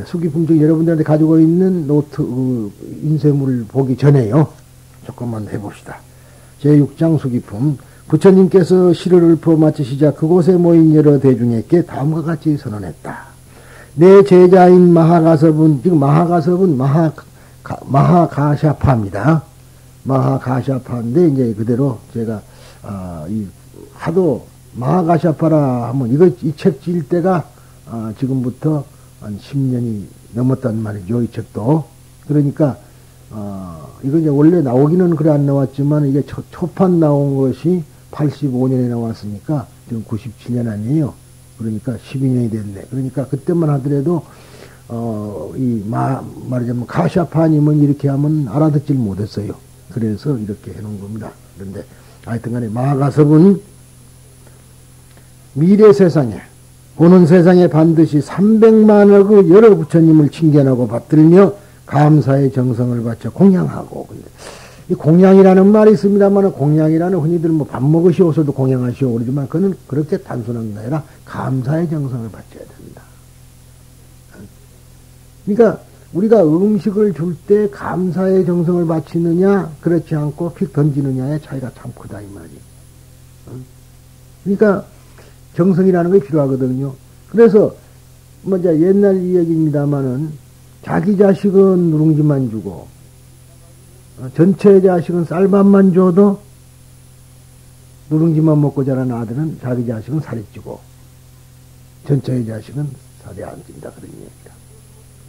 수기품 중 여러분들한테 가지고 있는 노트, 인쇄물을 보기 전에요. 조금만 해봅시다. 제6장 수기품. 부처님께서 시를 읊어 마치시자 그곳에 모인 여러 대중에게 다음과 같이 선언했다. 내 제자인 마하가섭은, 지금 마하가섭은 마하가샤파입니다. 마하가샤파인데, 이제 그대로 제가, 하도 마하가샤파라 하면, 이 책 지을 때가, 지금부터 한 10년이 넘었단 말이죠, 이 책도. 그러니까, 이거 이제 원래 나오기는 그래 안 나왔지만, 이게 초판 나온 것이 85년에 나왔으니까, 지금 97년 아니에요. 그러니까 12년이 됐네. 그러니까 그때만 하더라도, 말하자면, 가샤파님은 이렇게 하면 알아듣질 못했어요. 그래서 이렇게 해놓은 겁니다. 그런데, 하여튼 간에, 마하가섭은 미래 세상에, 보는 세상에 반드시 300만억의 여러 부처님을 칭견하고 받들며 감사의 정성을 바쳐 공양하고. 근데 이 공양이라는 말이 있습니다만, 공양이라는 흔히들 뭐 밥 먹으시오서도 공양하시오 그러지만, 그는 그렇게 단순한 게 아니라 감사의 정성을 바쳐야 됩니다. 그러니까 우리가 음식을 줄 때 감사의 정성을 바치느냐, 그렇지 않고 픽 던지느냐의 차이가 참 크다 이 말이에요. 그러니까 정성이라는 게 필요하거든요. 그래서 먼저 옛날 이야기입니다마는, 자기 자식은 누룽지만 주고 전체 자식은 쌀밥만 줘도 누룽지만 먹고 자란 아들은 자기 자식은 살이 찌고 전체의 자식은 살이 안 찐다, 그런 얘기다.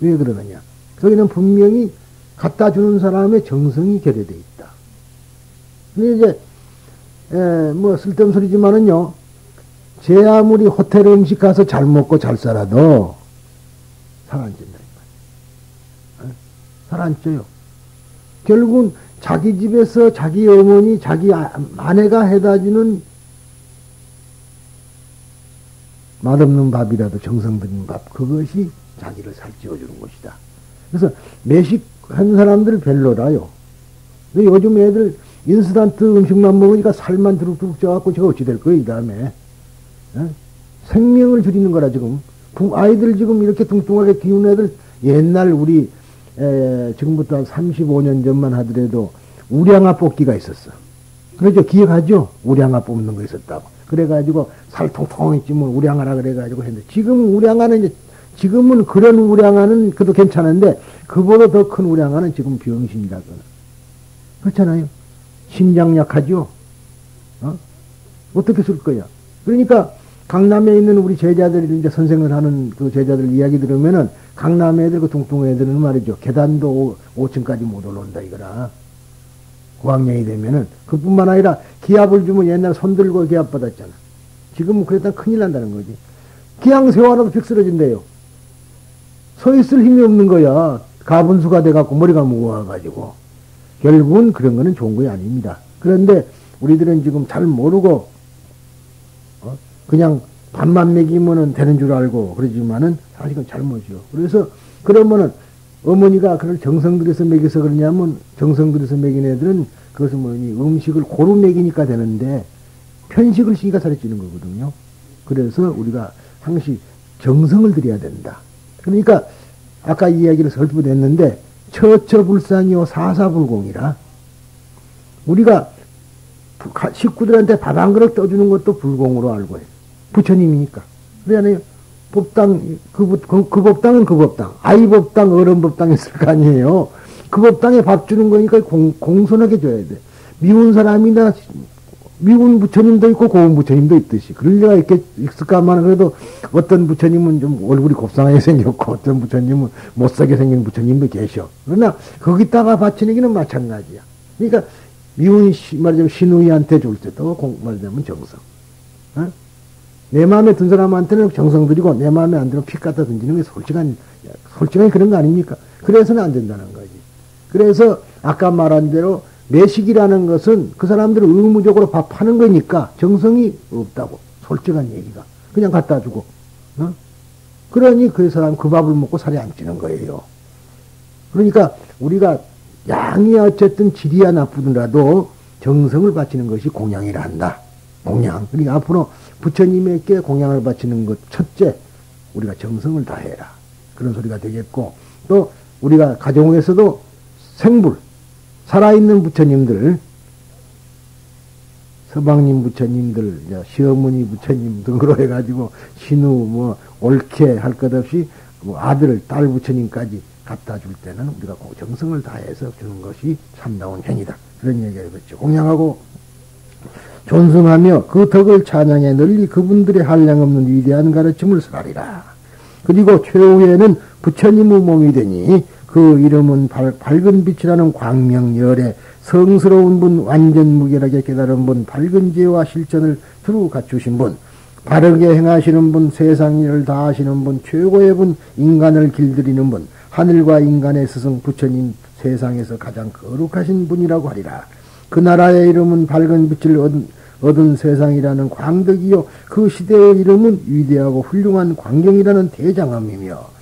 왜 그러느냐? 거기는 분명히 갖다 주는 사람의 정성이 결여되어 있다. 근데 이제 뭐 쓸데없는 소리지만은요, 제 아무리 호텔 음식 가서 잘 먹고 잘 살아도 살 안 찐다. 살 안 쪄요. 결국은 자기 집에서 자기 어머니, 자기 아내가 해다 주는 맛없는 밥이라도 정성 들인 밥, 그것이 자기를 살찌워주는 것이다. 그래서 매식한 사람들 별로라요. 근데 요즘 애들 인스턴트 음식만 먹으니까 살만 두룩두룩 쪄갖고 저거 어찌 될 거예요, 이 다음에. 생명을 줄이는 거라, 지금. 아이들 지금 이렇게 뚱뚱하게 키운 애들, 옛날 우리, 지금부터 한 35년 전만 하더라도 우량아 뽑기가 있었어. 그렇죠? 기억하죠? 우량아 뽑는 거 있었다고. 그래가지고 살 통통히 찌면 우량아라 그래가지고 했는데, 지금 우량아는 이제, 지금은 그런 우량아는 그래도 괜찮은데, 그보다 더 큰 우량아는 지금 병신이다. 그렇잖아요? 심장 약하죠? 어떻게 쓸 거야? 그러니까, 강남에 있는 우리 제자들이 이제 선생을 하는 그 제자들 이야기 들으면은, 강남 애들, 그 뚱뚱 애들은 말이죠. 계단도 5층까지 못 올라온다, 이거라. 고학년이 되면은. 그뿐만 아니라 기압을 주면 옛날 손 들고 기압 받았잖아. 지금은 그랬다 큰일 난다는 거지. 그냥 세워놔도 픽 쓰러진대요. 서 있을 힘이 없는 거야. 가분수가 돼갖고 머리가 무거워가지고. 결국은 그런 거는 좋은 거 아닙니다. 그런데 우리들은 지금 잘 모르고, 그냥 밥만 먹이면은 되는 줄 알고 그러지만은 사실은 잘못이요. 그래서 그러면은 어머니가 그걸 정성 들여서 먹여서 그러냐면, 정성 들여서 먹인 애들은 그것은 뭐니 음식을 고루 먹이니까 되는데 편식을 시키니까 살이 찌는 거거든요. 그래서 우리가 항시 정성을 들여야 된다. 그러니까 아까 이야기를 설부됐는데, 처처불상이요 사사불공이라, 우리가 식구들한테 밥 한 그릇 떠주는 것도 불공으로 알고 해요. 부처님이니까. 그러잖아요. 법당, 그 법당은 그 법당. 아이 법당, 어른 법당 있을 거 아니에요. 그 법당에 밥 주는 거니까 공손하게 줘야 돼. 미운 사람이나, 미운 부처님도 있고 고운 부처님도 있듯이. 그럴 리가 있을까만, 그래도 어떤 부처님은 좀 얼굴이 곱상하게 생겼고, 어떤 부처님은 못사게 생긴 부처님도 계셔. 그러나, 거기다가 바치는 게는 마찬가지야. 그러니까, 미운 말하자면 신우이한테 줄 때도 말하자면 정성. 내 마음에 든 사람한테는 정성 들이고, 내 마음에 안 들면 피 갖다 던지는 게 솔직한 그런 거 아닙니까? 그래서는 안 된다는 거지. 그래서 아까 말한 대로 매식이라는 것은 그 사람들을 의무적으로 밥 하는 거니까 정성이 없다고. 솔직한 얘기가. 그냥 갖다 주고. 그러니 그 사람 그 밥을 먹고 살이 안 찌는 거예요. 그러니까 우리가 양이 어쨌든 질이야 나쁘더라도 정성을 바치는 것이 공양이라 한다. 공양. 그러니까 앞으로 부처님에게 공양을 바치는 것, 첫째, 우리가 정성을 다해라. 그런 소리가 되겠고, 또 우리가 가정에서도 생불, 살아있는 부처님들, 서방님 부처님들, 시어머니 부처님 등으로 해가지고 신우 뭐 옳게 할 것 없이 뭐 아들, 딸 부처님까지 갖다 줄 때는 우리가 정성을 다해서 주는 것이 참다운 행위다. 그런 얘기가 있겠죠. 공양하고 존성하며 그 덕을 찬양해 널리 그분들의 한량없는 위대한 가르침을 설하리라. 그리고 최후에는 부처님의 몸이 되니 그 이름은 밝은 빛이라는 광명열에 성스러운 분, 완전 무결하게 깨달은 분, 밝은 지혜와 실천을 두루 갖추신 분, 바르게 행하시는 분, 세상 일을 다 하시는 분, 최고의 분, 인간을 길들이는 분, 하늘과 인간의 스승 부처님, 세상에서 가장 거룩하신 분이라고 하리라. 그 나라의 이름은 밝은 빛을 얻은 세상이라는 광덕이요, 그 시대의 이름은 위대하고 훌륭한 광경이라는 대장엄이며,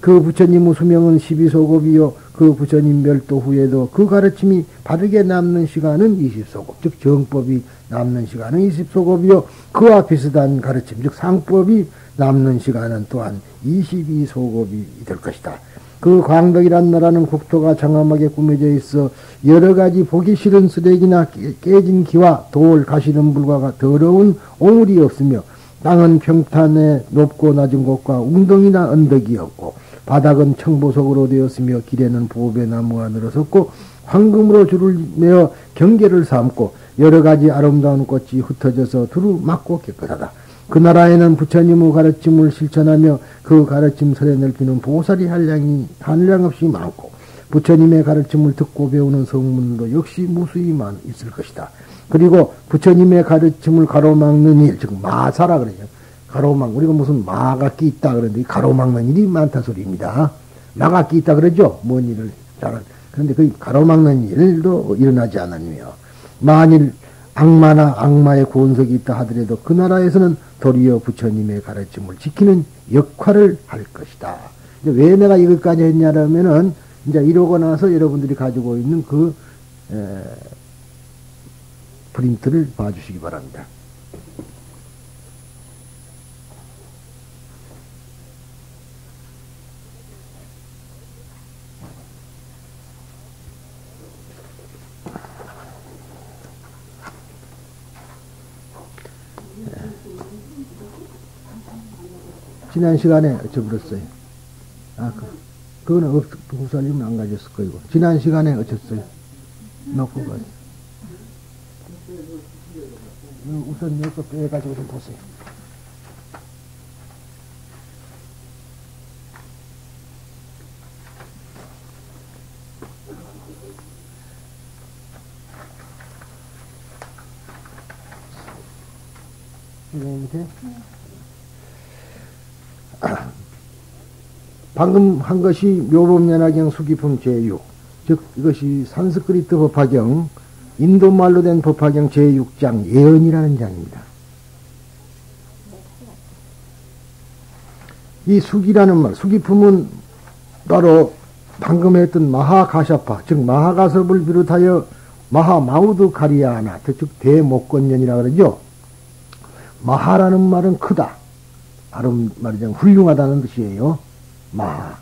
그 부처님의 수명은 12소급이요, 그 부처님 멸도 후에도 그 가르침이 바르게 남는 시간은 20소급, 즉 정법이 남는 시간은 20소급이요, 그와 비슷한 가르침, 즉 상법이 남는 시간은 또한 22소급이 될 것이다. 그 광덕이란 나라는 국토가 장엄하게 꾸며져 있어 여러 가지 보기 싫은 쓰레기나 깨진 기와 돌, 가시는 불과 더러운 오물이 없으며, 땅은 평탄에 높고 낮은 곳과 웅덩이나 언덕이 없고, 바닥은 청보석으로 되었으며, 길에는 보배 나무가 늘어섰고, 황금으로 줄을 매어 경계를 삼고, 여러 가지 아름다운 꽃이 흩어져서 두루 맑고 깨끗하다. 그 나라에는 부처님의 가르침을 실천하며 그 가르침설에 넓히는 보살이 한량없이 많고, 부처님의 가르침을 듣고 배우는 성문도 역시 무수히 있을 것이다. 그리고 부처님의 가르침을 가로막는 일, 즉 마사라 그러죠. 우리가 무슨 마각기 있다 그러는데 가로막는 일이 많다 소리입니다. 마각기 있다 그러죠. 뭔 일을 잘한. 그런데 그 가로막는 일도 일어나지 않으며, 만일 악마나 악마의 권석이 있다 하더라도 그 나라에서는 도리어 부처님의 가르침을 지키는 역할을 할 것이다. 왜 내가 이것까지 했냐면은 이제 이러고 나서 여러분들이 가지고 있는 그 프린트를 봐주시기 바랍니다. 지난 시간에 어쩌버렸어요. 그거는 후살님은 안 가졌을 거이고. 지난 시간에 어쩌어요. 놓고 가요. 우선 여기 거 빼가지고 좀 보세요. 이거 밑에? 방금 한 것이 묘법연화경 수기품 제6, 즉 이것이 산스크리트 법화경, 인도말로 된 법화경 제6장 예언이라는 장입니다. 이 수기라는 말, 수기품은 따로 방금 했던 마하가샤파, 즉 마하가섭을 비롯하여 마하마우드 가리아나, 즉 대목건년이라 그러죠. 마하라는 말은 크다, 다른 말이자면 훌륭하다는 뜻이에요. 마하.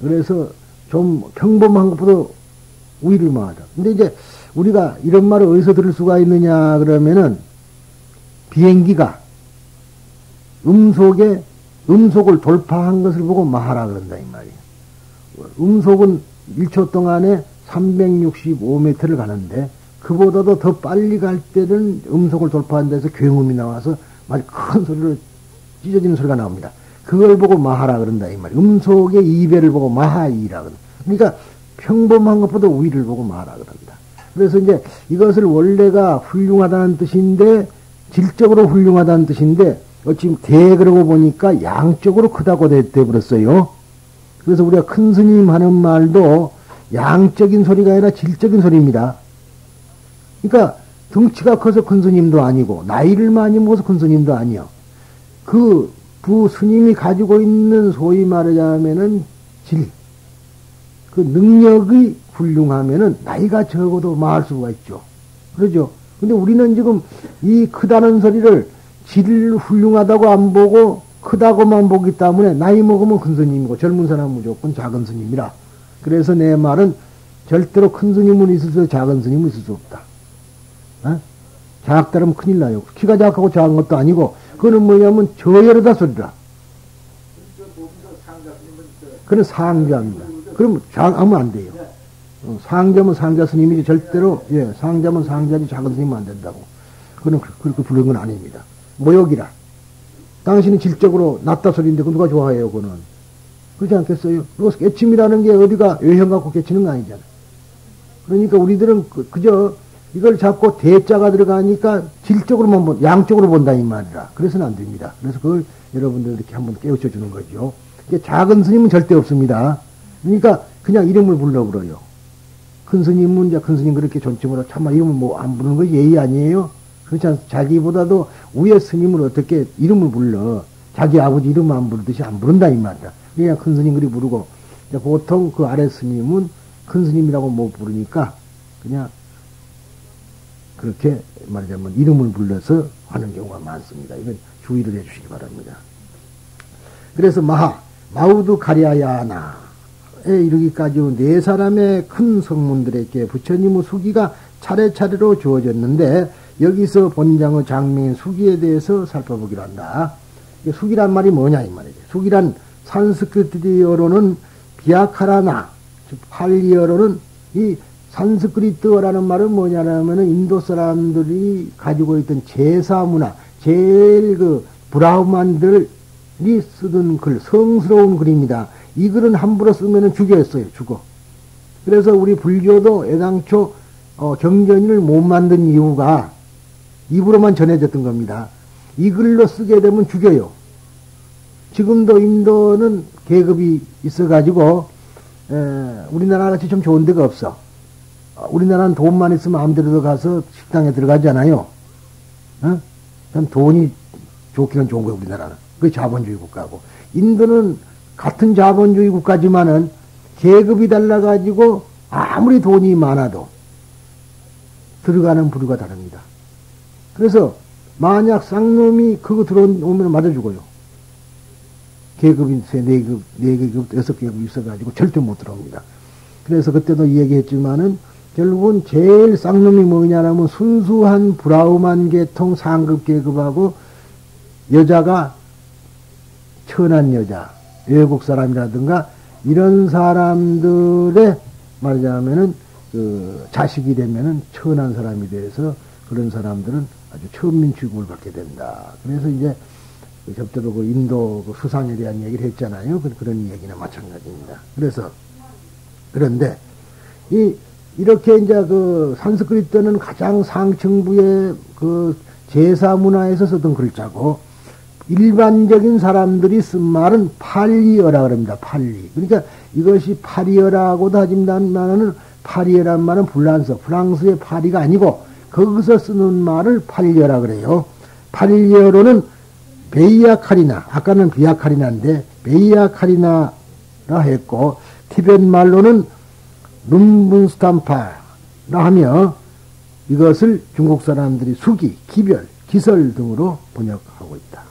그래서 좀 평범한 것보다 위를마하다. 근데 이제 우리가 이런 말을 어디서 들을 수가 있느냐 그러면은, 비행기가 음속을 돌파한 것을 보고 마하라 그런다 이 말이에요. 음속은 1초 동안에 365m를 가는데, 그보다도 더 빨리 갈 때는 음속을 돌파한 데서 굉음이 나와서 아주 큰 소리로 찢어지는 소리가 나옵니다. 그걸 보고 마하라 그런다 이 말이에요. 음속의 2배를 보고 마하이라 그런다. 그러니까 평범한 것보다 위를 보고 마하라 그런다. 그래서 이제 이것을 원래가 훌륭하다는 뜻인데, 질적으로 훌륭하다는 뜻인데, 지금 그러고 보니까 양적으로 크다고 돼버렸어요. 그래서 우리가 큰 스님 하는 말도 양적인 소리가 아니라 질적인 소리입니다. 그러니까 덩치가 커서 큰 스님도 아니고, 나이를 많이 먹어서 큰 스님도 아니요. 그 스님이 가지고 있는 소위 말하자면은 그 능력이 훌륭하면은 나이가 적어도 말할 수가 있죠. 그러죠. 근데 우리는 지금 이 크다는 소리를 질 훌륭하다고 안 보고 크다고만 보기 때문에 나이 먹으면 큰 스님이고 젊은 사람은 무조건 작은 스님이라. 그래서 내 말은 절대로 큰 스님은 있을 수 작은 스님은 있을 수 없다. 어? 작다면 큰일 나요. 키가 작고 작은 것도 아니고 그거는 뭐냐면 저열하다 소리라. 그건 상자입니다. 그럼 하면 안 돼요. 상자면 상자 스님이지 절대로 상자면 상자지 작은 스님은 안 된다고. 그건 그렇게 부르는 건 아닙니다. 모욕이라. 당신은 질적으로 낮다 소리인데 그 누가 좋아해요, 그거는. 그렇지 않겠어요? 그리고 깨침이라는 게 어디가 외형 갖고 깨치는 거 아니잖아. 그러니까 우리들은 그저 이걸 잡고 대자가 들어가니까 질적으로만 양쪽으로 본다 이 말이라. 그래서는 안 됩니다. 그래서 그걸 여러분들 이렇게 한번 깨우쳐 주는 거죠. 작은 스님은 절대 없습니다. 그러니까 그냥 이름을 불러 그래요. 큰 스님은 이제 큰 스님 그렇게 존칭으로 참아 이름을 뭐 안 부르는 것이 예의 아니에요? 그렇지 않습니까? 자기보다도 위에 스님을 어떻게 이름을 불러. 자기 아버지 이름 안 부르듯이 안 부른다 이 말이다. 그냥 큰 스님 그리 부르고 보통 그 아래 스님은 큰 스님이라고 못 부르니까 그냥 그렇게 말하자면 이름을 불러서 하는 경우가 많습니다. 이건 주의를 해주시기 바랍니다. 그래서 마우두 가랴야나에 이르기까지 네 사람의 큰 성문들에게 부처님의 수기가 차례차례로 주어졌는데 여기서 본장의 장명인 수기에 대해서 살펴보기로 한다. 수기란 말이 뭐냐 이 말이죠. 수기란 산스크리트어로는 비아카라나, 즉 팔리어로는 이 산스크리트어라는 말은 뭐냐면은 인도 사람들이 가지고 있던 제사 문화, 제일 그 브라흐만들이 쓰던 글, 성스러운 글입니다. 이 글은 함부로 쓰면은 죽였어요, 죽어. 그래서 우리 불교도 애당초 경전을 못 만든 이유가 입으로만 전해졌던 겁니다. 이 글로 쓰게 되면 죽여요. 지금도 인도는 계급이 있어가지고 우리나라 같이 좀 좋은 데가 없어. 우리나라는 돈만 있으면 아무데도 가서 식당에 들어가잖아요. 어? 참 돈이 좋기는 좋은 거예요, 우리나라는. 그게 자본주의 국가고. 인도는 같은 자본주의 국가지만은 계급이 달라가지고 아무리 돈이 많아도 들어가는 부류가 다릅니다. 그래서 만약 쌍놈이 그거 들어오면 맞아 죽어요. 계급이 4계급, 4계급, 6계급 있어가지고 절대 못 들어옵니다. 그래서 그때도 얘기했지만은 결국은 제일 쌍놈이 뭐냐면 순수한 브라흐만 계통 상급 계급하고 여자가 천한 여자, 외국 사람이라든가 이런 사람들의 말하자면은 그 자식이 되면은 천한 사람이 돼서 그런 사람들은 아주 천민 취급을 받게 된다. 그래서 이제 접대로 그 인도 그 수상에 대한 얘기를 했잖아요. 그런 얘기나 마찬가지입니다. 그래서 그런데 이렇게 이제 그 산스크리트는 가장 상층부의 그 제사 문화에서 쓰던 글자고 일반적인 사람들이 쓴 말은 팔리어라 그럽니다. 팔리. 그러니까 이것이 파리어라고도 하지만은 파리어란 말은 프랑스의 파리가 아니고 거기서 쓰는 말을 팔리어라 그래요. 팔리어로는 베이아카리나, 아까는 비아카리나인데 베이아카리나라 했고 티벳 말로는 룸분스탄파라 하며 이것을 중국 사람들이 수기, 기별, 기설 등으로 번역하고 있다.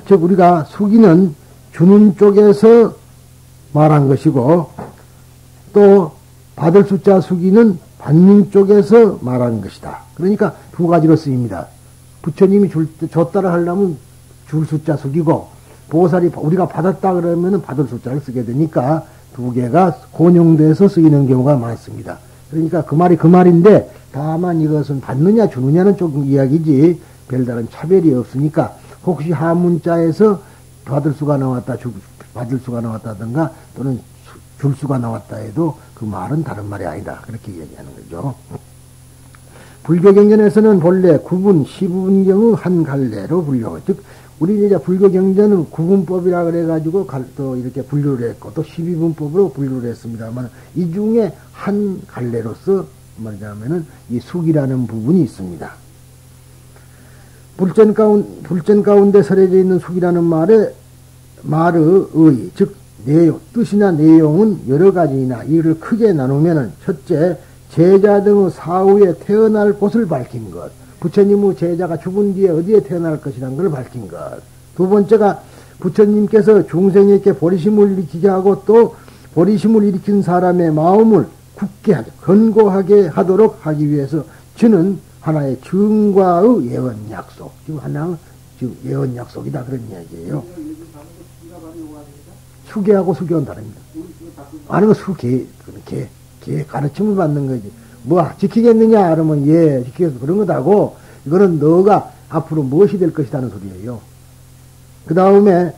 즉 우리가 수기는 주는 쪽에서 말한 것이고 또 받을 숫자 수기는 받는 쪽에서 말하는 것이다. 그러니까 두 가지로 쓰입니다. 부처님이 줬다라 하려면 줄 숫자 수기고 보살이 우리가 받았다 그러면 받을 숫자를 쓰게 되니까 두 개가 혼용돼서 쓰이는 경우가 많습니다. 그러니까 그 말이 그 말인데 다만 이것은 받느냐 주느냐는 조금 이야기지 별다른 차별이 없으니까 혹시 한문자에서 받을 수가 나왔다 받을 수가 나왔다든가 또는 줄 수가 나왔다 해도 그 말은 다른 말이 아니다. 그렇게 얘기하는 거죠. 불교 경전에서는 본래 구분, 시분경의 한 갈래로 분류하고, 즉, 우리 이제 불교 경전은 구분법이라 그래가지고 또 이렇게 분류를 했고, 또 12분법으로 분류를 했습니다만, 이 중에 한 갈래로서 말하자면은 이 숙이라는 부분이 있습니다. 불전 가운데 설해져 있는 숙이라는 말의 의, 즉, 내용, 뜻이나 내용은 여러 가지이나 이를 크게 나누면은 첫째, 제자 등의 사후에 태어날 곳을 밝힌 것. 부처님의 제자가 죽은 뒤에 어디에 태어날 것이라는 걸 밝힌 것. 두 번째가 부처님께서 중생에게 보리심을 일으키게 하고 또 보리심을 일으킨 사람의 마음을 굳게 하게, 견고하게 하도록 하기 위해서 주는 하나의 증과의 예언 약속. 지금 하나, 지금 예언 약속이다. 그런 이야기예요. 수계하고 수교는 다릅니다. 아는 건 수계, 개 가르침을 받는 거지. 뭐, 지키겠느냐? 그러면 예, 지키겠어. 그런 거다고, 이거는 너가 앞으로 무엇이 될 것이라는 소리예요. 그 다음에,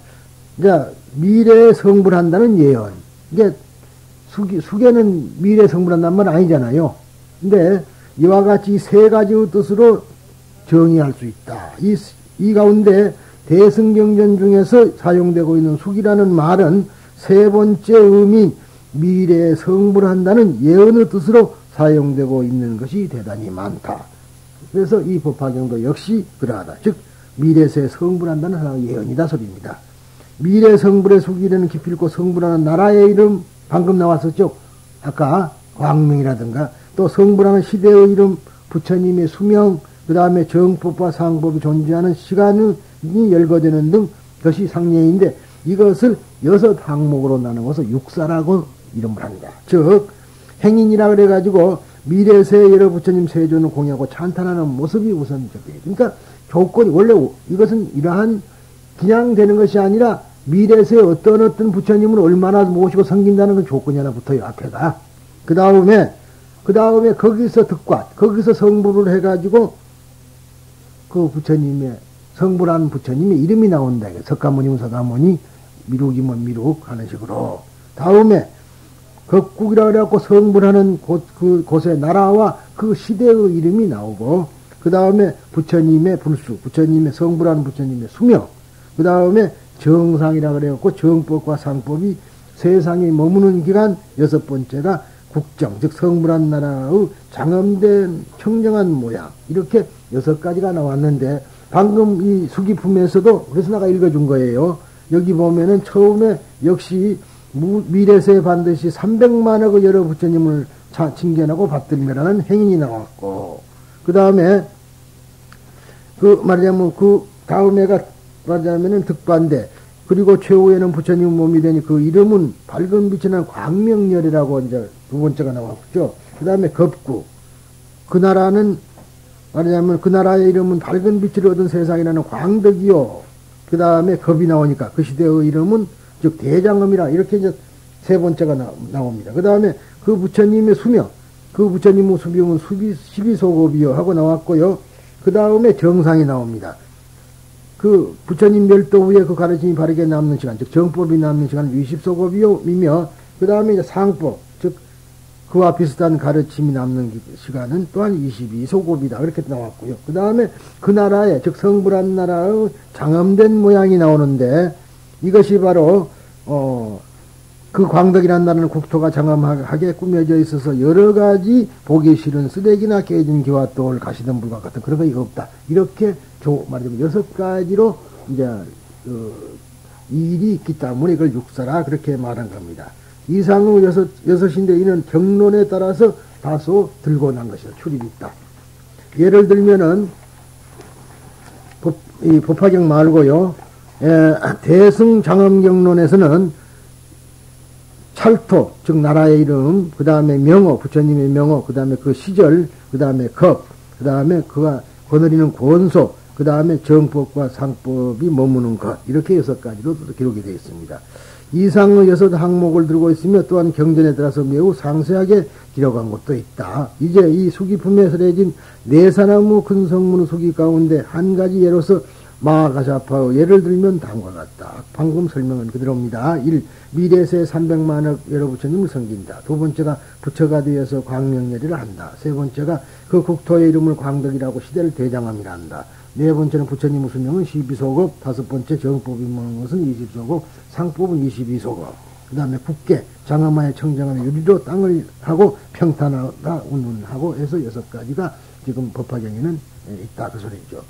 이제, 미래에 성불한다는 예언. 이게, 수계는 미래에 성불한다는 말 아니잖아요. 근데, 이와 같이 세 가지의 뜻으로 정의할 수 있다. 이 가운데, 대승경전 중에서 사용되고 있는 숙이라는 말은 세 번째 의미 미래에 성불한다는 예언의 뜻으로 사용되고 있는 것이 대단히 많다. 그래서 이 법화경도 역시 그러하다. 즉 미래에 성불한다는 하나의 예언이다 소리입니다. 미래 성불의 숙이라는 깊이 있고 성불하는 나라의 이름 방금 나왔었죠. 아까 광명이라든가 또 성불하는 시대의 이름 부처님의 수명 그 다음에 정법과 상법이 존재하는 시간이 열거되는 등 것이 상례인데 이것을 6 항목으로 나누어서 육사라고 이름을 합니다. 즉 행인이라 그래가지고 미래세 여러 부처님 세존을 공유하고 찬탄하는 모습이 우선 적대해요. 그러니까 조건이 원래 이것은 이러한 그냥 되는 것이 아니라 미래세 어떤 부처님을 얼마나 모시고 섬긴다는 건 조건이 하나 붙어요. 앞에가. 그 다음에 거기서 득과 거기서 성불을 해가지고 그 부처님의 성불한 부처님의 이름이 나온다. 석가모니면 석가모니, 미륵이면 미륵 하는 식으로. 다음에 극국이라 그래갖고 성불하는 곳의 나라와 그 시대의 이름이 나오고, 그 다음에 부처님의 불수, 부처님의 성불하는 부처님의 수명, 그 다음에 정상이라 그래갖고 정법과 상법이 세상에 머무는 기간, 6번째가 국정, 즉 성불한 나라의 장엄된 청정한 모양, 이렇게 6가지가 나왔는데 방금 이 수기품에서도 그래서 내가 읽어준 거예요. 여기 보면은 처음에 역시 미래세에 반드시 300만억의 여러 부처님을 칭견하고 받들매라는 행인이 나왔고, 그 다음에 말하자면 그 다음에가 말하자면은 득반대, 그리고 최후에는 부처님 몸이 되니 그 이름은 밝은 빛이 나는 광명열이라고 이제 두 번째가 나왔죠. 그 다음에 겁구, 그 나라는 말하자면 그 나라의 이름은 밝은 빛을 얻은 세상이라는 광덕이요. 그 다음에 겁이 나오니까 그 시대의 이름은 즉 대장엄이라 이렇게 이제 세 번째가 나옵니다. 그 다음에 그 부처님의 수명, 그 부처님의 수명은 12소급이요 하고 나왔고요. 그 다음에 정상이 나옵니다. 그 부처님 멸도 후에 그 가르침이 바르게 남는 시간, 즉 정법이 남는 시간은 20소급이며 그 다음에 이제 상법, 즉 그와 비슷한 가르침이 남는 시간은 또한 22소급이다. 그렇게 나왔고요. 그 다음에 그 나라의, 즉 성불한 나라의 장엄된 모양이 나오는데 이것이 바로 그 광덕이라는 나라는 국토가 장엄하게 꾸며져 있어서 여러 가지 보기 싫은 쓰레기나 깨진 기와돌 가시던 불과 같은 그런 거 없다. 이렇게 말하자면 6가지로 이제 일이 있기 때문에 이걸 육사라 그렇게 말한 겁니다. 이상의 여섯인데 이는 경론에 따라서 다소 들고 난 것이다. 출입이 있다. 예를 들면은 이 법화경 말고요. 대승장엄경론에서는 찰토, 즉 나라의 이름, 그 다음에 명호, 부처님의 명호, 그 다음에 그 시절, 그 다음에 겁, 그 다음에 그가 거느리는 권소, 그 다음에 정법과 상법이 머무는 것, 이렇게 6가지로 기록이 되어 있습니다. 이상의 6 항목을 들고 있으며 또한 경전에 따라서 매우 상세하게 기록한 것도 있다. 이제 이 수기품에 설해진 네사나무 큰 성문의 수기 가운데 한 가지 예로서 마하가사파의 예를 들면 다음과 같다. 방금 설명은 그대로입니다. 1. 미래세 300만억 여러 부처님을 섬긴다. 두 번째가 부처가 되어서 광명열이를 한다. 세 번째가 그 국토의 이름을 광덕이라고 시대를 대장암이라 한다. 네 번째는 부처님의 수명은 12소급, 다섯 번째 정법이 모는 것은 20소급, 상법은 22소급. 그 다음에 국계, 장엄하에 청정한 유리로 땅을 하고 평탄하다 운운하고 해서 6가지가 지금 법화경에는 있다. 그 소리죠.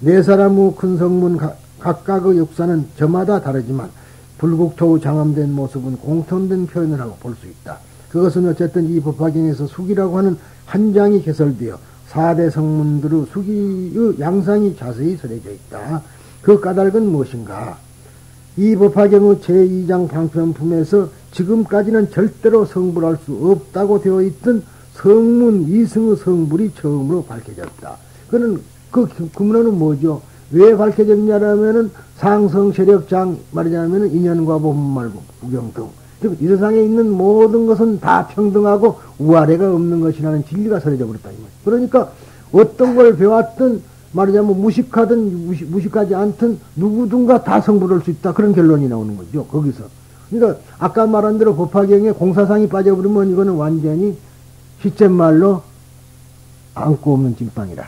네 사람의 큰 성문 각각의 역사는 저마다 다르지만 불국토의 장엄된 모습은 공통된 표현을 하고 볼 수 있다. 그것은 어쨌든 이 법화경에서 숙이라고 하는 한 장이 개설되어 4대 성문들의 숙이의 양상이 자세히 설해져 있다. 그 까닭은 무엇인가? 이 법화경의 제2장 방편품에서 지금까지는 절대로 성불할 수 없다고 되어 있던 성문 이승의 성불이 처음으로 밝혀졌다. 그는 그 근원은 뭐죠? 왜 밝혀졌냐라면은 상성 세력장 말하자면은 인연과 법문 말고 구경 등. 즉, 이 세상에 있는 모든 것은 다 평등하고 우아래가 없는 것이라는 진리가 설해져 버렸다. 이 말. 그러니까 어떤 걸 배웠든 말하자면 무식하든 무식하지 않든 누구든가 다 성불할 수 있다. 그런 결론이 나오는 거죠. 거기서. 그러니까 아까 말한 대로 법화경에 공사상이 빠져버리면 이거는 완전히 시쳇말로 안고 없는 찐빵이라.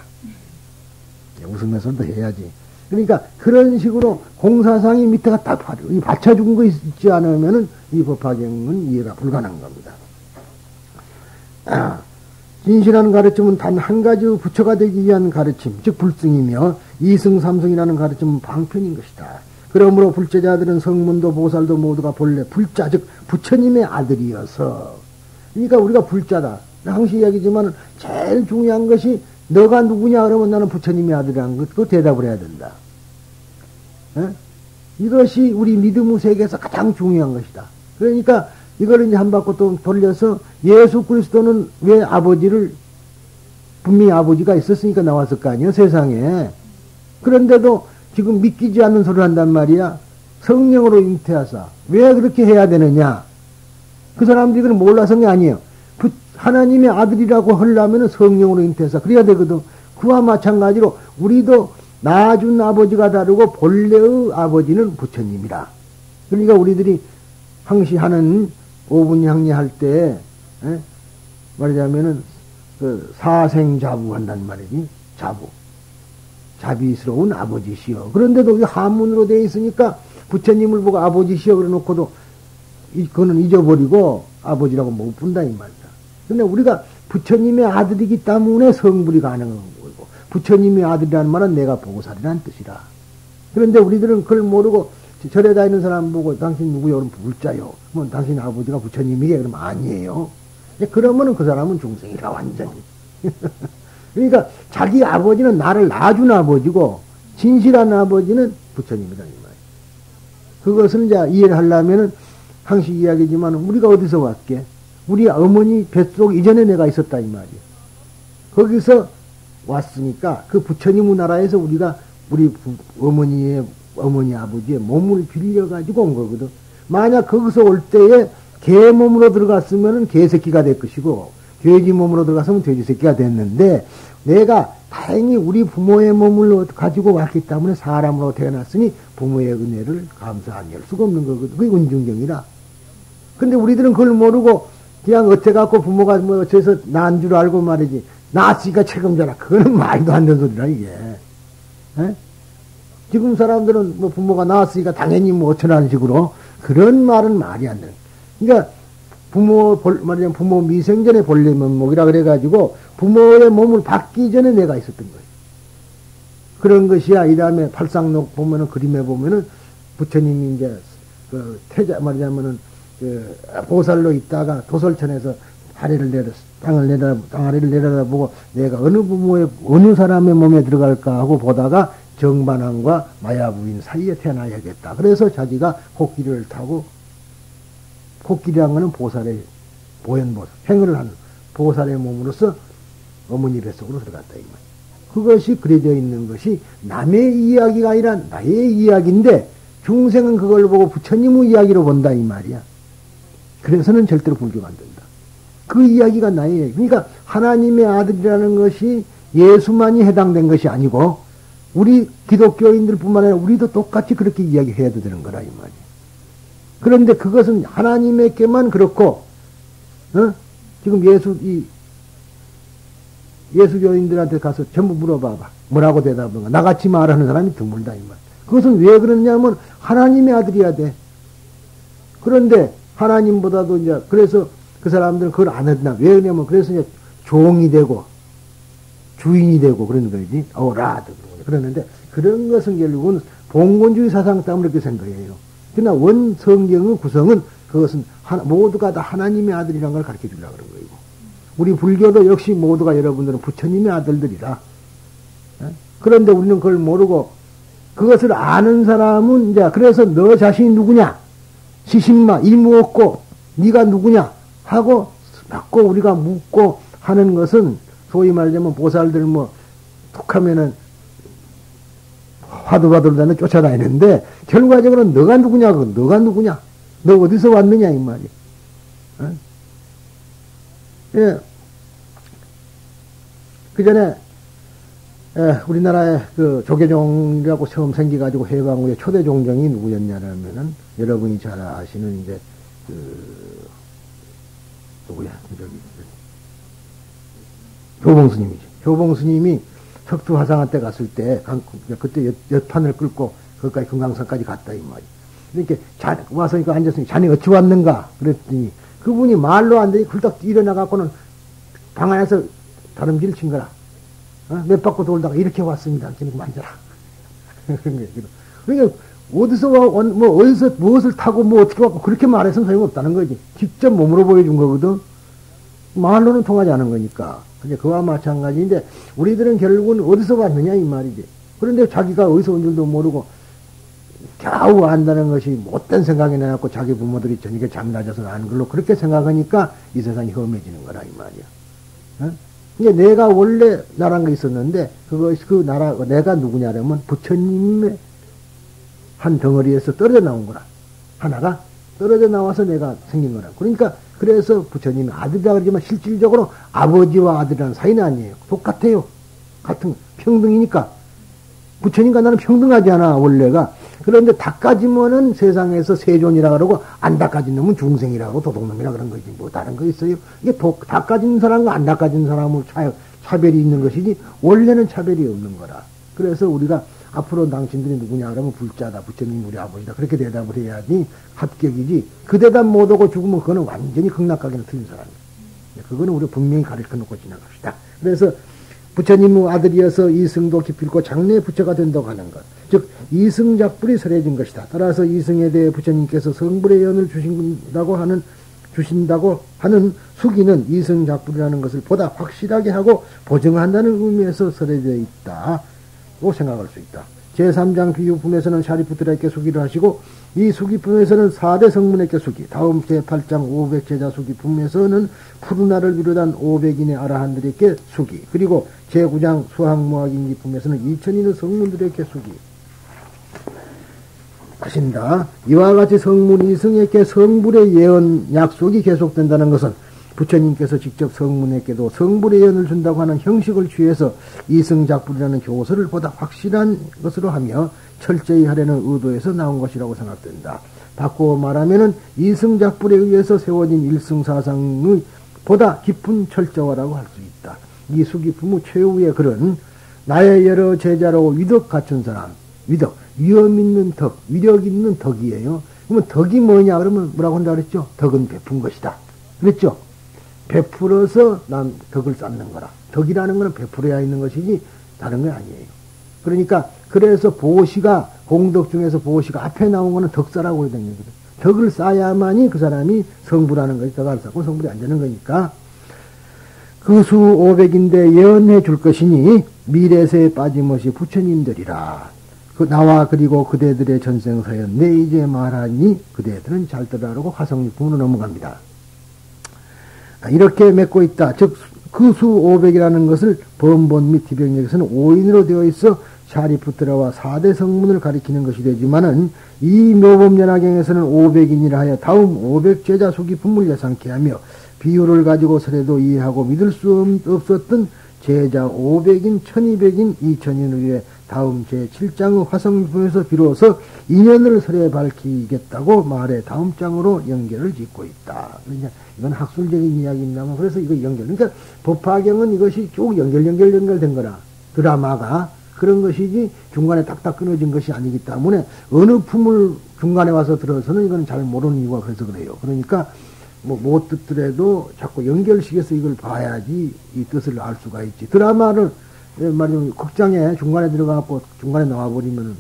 웃으면서도 해야지. 그러니까 그런 식으로 공사상이 밑에가 딱 받쳐준 거 있지 않으면은 이 법화경은 이해가 불가능한 겁니다. 진실한 가르침은 단 한 가지 부처가 되기 위한 가르침, 즉 불승이며 이승 삼승이라는 가르침은 방편인 것이다. 그러므로 불제자들은 성문도 보살도 모두가 본래 불자, 즉 부처님의 아들이어서, 그러니까 우리가 불자다. 항상 이야기지만 제일 중요한 것이 너가 누구냐 그러면 나는 부처님의 아들이라는 것, 그거 대답을 해야 된다. 에? 이것이 우리 믿음의 세계에서 가장 중요한 것이다. 그러니까 이걸 이제 한 바퀴 또 돌려서 예수 그리스도는 왜 아버지를, 분명히 아버지가 있었으니까 나왔을 거 아니에요, 세상에. 그런데도 지금 믿기지 않는 소리를 한단 말이야. 성령으로 잉태하사. 왜 그렇게 해야 되느냐? 그 사람들이 그걸 몰라서 게 아니에요. 하나님의 아들이라고 하려면 성령으로 잉태해서 그래야 되거든. 그와 마찬가지로 우리도 낳아준 아버지가 다르고 본래의 아버지는 부처님이라. 그러니까 우리들이 항시 하는 5분 향리할 때 말하자면은 그 사생자부 한단 말이지. 자부. 자비스러운 아버지시여. 그런데도 이 한문으로 되어 있으니까 부처님을 보고 아버지시여 그래 놓고도 그거는 잊어버리고 아버지라고 못 본다 이 말이야. 근데 우리가 부처님의 아들이기 때문에 성불이 가능한 거고, 부처님의 아들이라는 말은 내가 보살이라는 뜻이라. 그런데 우리들은 그걸 모르고 절에 다니는 사람 보고 당신 누구요? 그럼 불자요. 그럼 당신 아버지가 부처님이게? 그러면 아니에요. 그러면은 그 사람은 중생이라 완전히. 그러니까 자기 아버지는 나를 낳아준 아버지고 진실한 아버지는 부처님이다 이 말이에요. 그것을 이제 이해를 하려면은 항시 이야기지만 우리가 어디서 왔게? 우리 어머니 뱃속 이전에 내가 있었다 이 말이에요. 거기서 왔으니까 그 부처님 나라에서 우리가 우리 어머니 아버지의 몸을 빌려가지고 온 거거든. 만약 거기서 올 때에 개 몸으로 들어갔으면 개새끼가 될 것이고 돼지 몸으로 들어갔으면 돼지 새끼가 됐는데 내가 다행히 우리 부모의 몸을 가지고 왔기 때문에 사람으로 태어났으니 부모의 은혜를 감사 안 할 수가 없는 거거든. 그게 은중경이라. 근데 우리들은 그걸 모르고 그냥 어째갖고 부모가 뭐 어째서 난 줄 알고 말이지. 낳았으니까 책임져라. 그거는 말도 안 되는 소리라, 이게. 에? 지금 사람들은 뭐 부모가 낳았으니까 당연히 뭐 어쩌라는 식으로 그런 말은 말이 안 돼. 그러니까 말하자면 부모 미생전에 본래 면목이라 그래가지고 부모의 몸을 받기 전에 내가 있었던 거예요. 그런 것이야. 이 다음에 팔상록 보면은 그림에 보면은 부처님이 이제 그 말하자면은 그 보살로 있다가 도솔천에서 땅아래를 내려다보고 내가 어느 부모의 어느 사람의 몸에 들어갈까 하고 보다가 정반항과 마야부인 사이에 태어나야겠다. 그래서 자기가 코끼리를 타고, 코끼리란 거는 보살의 보현보살, 행을 하는 보살의 몸으로서 어머니 뱃속으로 들어갔다 이 말. 그것이 그려져 있는 것이 남의 이야기가 아니라 나의 이야기인데 중생은 그걸 보고 부처님의 이야기로 본다 이 말이야. 그래서는 절대로 불교가 안 된다. 그 이야기가 나의 이야기. 그러니까 하나님의 아들이라는 것이 예수만이 해당된 것이 아니고 우리 기독교인들 뿐만 아니라 우리도 똑같이 그렇게 이야기해야 되는 거라 이 말이야. 그런데 그것은 하나님에게만 그렇고 지금 예수교인들한테 가서 전부 물어봐봐. 뭐라고 대답하는가. 나같이 말하는 사람이 드물다 이 말. 그것은 왜 그러냐면 하나님의 아들이야 돼. 그런데 하나님보다도 이제 그래서 그 사람들은 그걸 안 했나. 왜 그러냐면 그래서 이제 종이 되고 주인이 되고 그런 거지. 어라도 그러는데 그런 것은 결국은 봉건주의 사상 때문에 그렇게 생 거예요. 그러나 원 성경의 구성은 그것은 모두가 다 하나님의 아들이라는 걸 가르쳐 주려고 그런 거예요. 우리 불교도 역시 모두가 여러분들은 부처님의 아들들이라. 그런데 우리는 그걸 모르고 그것을 아는 사람은 이제 그래서 너 자신이 누구냐? 시신마 일무 없고 네가 누구냐? 하고 받고 우리가 묻고 하는 것은 소위 말하자면 보살들 뭐 툭하면은 화두 받으러 다니는 쫓아다니는데 결과적으로 너가 누구냐고 너가 누구냐? 너 어디서 왔느냐 이 말이야. 어? 예. 그 전에 우리나라에 그 조계종이라고 처음 생겨가지고 해방 후에 초대 종정이 누구였냐면은 여러분이 잘 아시는 이제 누구야 저기 효봉스님이죠. 효봉스님이 석두화상한 때 갔을 때 그때 엿판을 끌고 거기까지 금강산까지 갔다 이 말이야. 이렇게 와서 이거 앉았으니 자네 어찌 왔는가 그랬더니 그분이 말로 안 되니 굴떡 일어나갖고는 방 안에서 다름질 친 거라. 몇 바퀴 돌다가 이렇게 왔습니다. 지금 만져라. 그러니까 어디서 뭐 어디서 무엇을 타고 뭐 어떻게 왔고 그렇게 말해서는 소용없다는 거지. 직접 몸으로 보여준 거거든. 말로는 통하지 않은 거니까. 근데 그와 마찬가지인데 우리들은 결국은 어디서 왔느냐 이 말이지. 그런데 자기가 어디서 온 줄도 모르고 겨우 안다는 것이 못된 생각이 나갖고 자기 부모들이 저녁에 잠 낮아서 아는 걸로 그렇게 생각하니까 이 세상이 험해지는 거라 이 말이야. 어? 이게 내가 원래 나란 게 있었는데 그것이 그 나라 내가 누구냐면 부처님의 한 덩어리에서 떨어져 나온 거라. 하나가 떨어져 나와서 내가 생긴 거라. 그러니까 그래서 부처님이 아들이라 그러지만 실질적으로 아버지와 아들이라는 사이는 아니에요. 똑같아요. 같은 평등이니까. 부처님과 나는 평등하지 않아 원래가. 그런데 닦아지면은 세상에서 세존이라 그러고 안 닦아진 놈은 중생이라고 도둑놈이라 그런 거지. 뭐 다른 거 있어요. 이게 닦아진 사람과 안 닦아진 사람으로 차별이 있는 것이지 원래는 차별이 없는 거라. 그래서 우리가 앞으로 당신들이 누구냐 그러면 불자다. 부처님 우리 아버지다. 그렇게 대답을 해야지 합격이지. 그 대답 못하고 죽으면 그거는 완전히 극락가게는 틀린 사람이야. 그거는 우리가 분명히 가르쳐 놓고 지나갑시다. 그래서 부처님 아들이어서 이승도 기필코 장래 부처가 된다고 하는 것. 즉 이승작불이 설해진 것이다. 따라서 이승에 대해 부처님께서 성불의 연을 주신다고 하는 수기는 이승작불이라는 것을 보다 확실하게 하고 보증한다는 의미에서 설해져 있다고 생각할 수 있다. 제3장 비유품에서는 샤리푸트라에게 수기를 하시고 이 수기품에서는 4대 성문에게 수기, 다음 제8장 500제자 수기품에서는 푸르나를 비롯한 500인의 아라한들에게 수기, 그리고 제9장 수학무학인기품에서는 2000인의 성문들에게 수기 하신다. 이와 같이 성문 이승에게 성불의 예언 약속이 계속된다는 것은 부처님께서 직접 성문에게도 성불의 예언을 준다고 하는 형식을 취해서 이승작불이라는 교서를 보다 확실한 것으로 하며 철저히 하려는 의도에서 나온 것이라고 생각된다. 바꾸어 말하면은 이승작불에 의해서 세워진 일승사상의 보다 깊은 철저화라고 할 수 있다. 이 수기품의 최후의 글은 나의 여러 제자로 위덕 갖춘 사람, 위덕, 위험 있는 덕, 위력 있는 덕이에요. 그러면 덕이 뭐냐 그러면 뭐라고 한다 그랬죠? 덕은 베푼 것이다. 그랬죠? 베풀어서 난 덕을 쌓는 거라. 덕이라는 것은 베풀어야 있는 것이지 다른 게 아니에요. 그러니까 그래서 보시가 공덕 중에서 보시가 앞에 나온 거는 덕사라고 해야 되는 거거든. 덕을 쌓아야만이 그 사람이 성불하는 것이 덕을 쌓고 성불이 안 되는 거니까 그 수 500인데 예언해 줄 것이니 미래세에 빠짐없이 부처님들이라. 그 나와 그리고 그대들의 전생사연 내 이제 말하니 그대들은 잘 들으라고 화성육품으로 넘어갑니다. 이렇게 맺고 있다. 즉 그 수 500이라는 것을 범본 및 디병력에서는 5인으로 되어 있어 샤리푸트라와 4대 성문을 가리키는 것이 되지만은 이 묘법연화경에서는 500인이라 하여 다음 500제자 수기품을 예상케 하며 비유를 가지고 설해도 이해하고 믿을 수 없었던 제자 500인, 1200인, 2000인을 위해 다음 제7장의 화성유품에서 비로소 인연을 설해 밝히겠다고 말해 다음 장으로 연결을 짓고 있다. 이건 학술적인 이야기입니다만 그래서 이거 연결. 그러니까 법화경은 이것이 쭉 연결된 거라. 드라마가 그런 것이지 중간에 딱딱 끊어진 것이 아니기 때문에 어느 품을 중간에 와서 들어서는 이건 잘 모르는 이유가 그래서 그래요. 그러니까 못 듣더라도 자꾸 연결식에서 이걸 봐야지 이 뜻을 알 수가 있지. 드라마를 말이면 극장에 중간에 들어가고 중간에 나와버리면은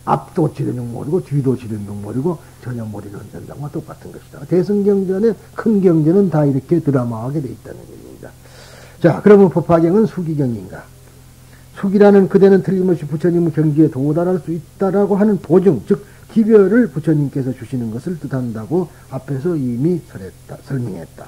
앞도 지르는 모르고 뒤도 지르는 모르고 전혀 모르는 전장과 똑같은 것이다. 대승경전의 큰 경전은 다 이렇게 드라마하게 돼 있다는 얘기입니다. 자, 그러면 법화경은 수기경인가? 숙이라는 그대는 틀림없이 부처님의 경지에 도달할 수 있다라고 하는 보증, 즉 기별을 부처님께서 주시는 것을 뜻한다고 앞에서 이미 설명했다.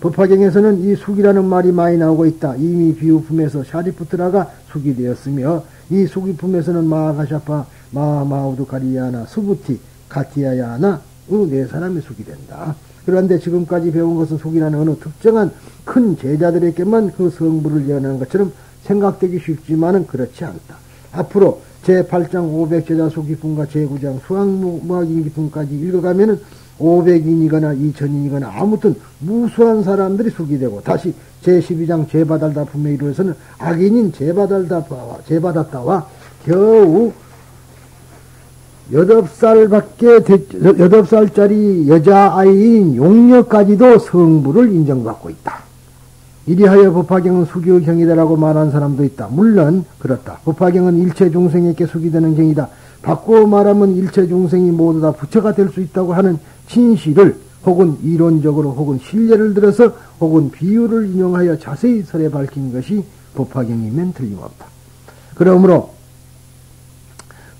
법화경에서는 이 숙이라는 말이 많이 나오고 있다. 이미 비유품에서 샤리푸트라가 숙이 되었으며 이 숙이품에서는 마하가샤파, 마우두카리야나, 수부티, 가티야야나 네 사람이 숙이 된다. 그런데 지금까지 배운 것은 숙이라는 어느 특정한 큰 제자들에게만 그 성부를 예언하는 것처럼 생각되기 쉽지만은 그렇지 않다. 앞으로 제8장 500제자 숙이품과 제9장 수학무학인기품까지 읽어가면은 500인이거나 2000인이거나 아무튼 무수한 사람들이 숙이 되고 다시 제12장 제바달다품에 이르러서는 악인인 제바달다와 겨우 8살짜리 여자아이인 용녀까지도 성부를 인정받고 있다. 이리하여 법화경은 숙이의 경이다라고 말하는 사람도 있다. 물론 그렇다. 법화경은 일체 중생에게 숙이 되는 경이다. 바꾸어 말하면 일체 중생이 모두 다 부처가 될 수 있다고 하는 진실을 혹은 이론적으로 혹은 신뢰를 들어서 혹은 비유를 인용하여 자세히 설에 밝힌 것이 법화경이면 틀림없다. 그러므로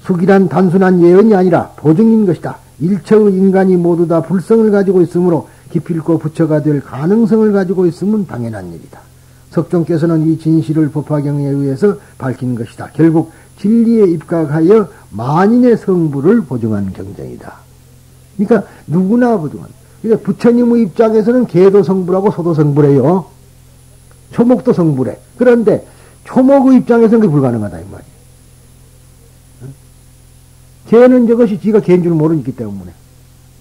숙이란 단순한 예언이 아니라 보증인 것이다. 일체의 인간이 모두 다 불성을 가지고 있으므로 기필코 부처가 될 가능성을 가지고 있으면 당연한 일이다. 석종께서는 이 진실을 법화경에 의해서 밝힌 것이다. 결국 진리에 입각하여 만인의 성부를 보증한 경전이다. 그러니까 누구나 보증한. 그러니까 부처님의 입장에서는 개도 성부라고 소도 성부래요. 초목도 성부래. 그런데 초목의 입장에서는 그게 불가능하다 이 말이에요. 개는 저것이 지가 개인 줄 모르기 때문에.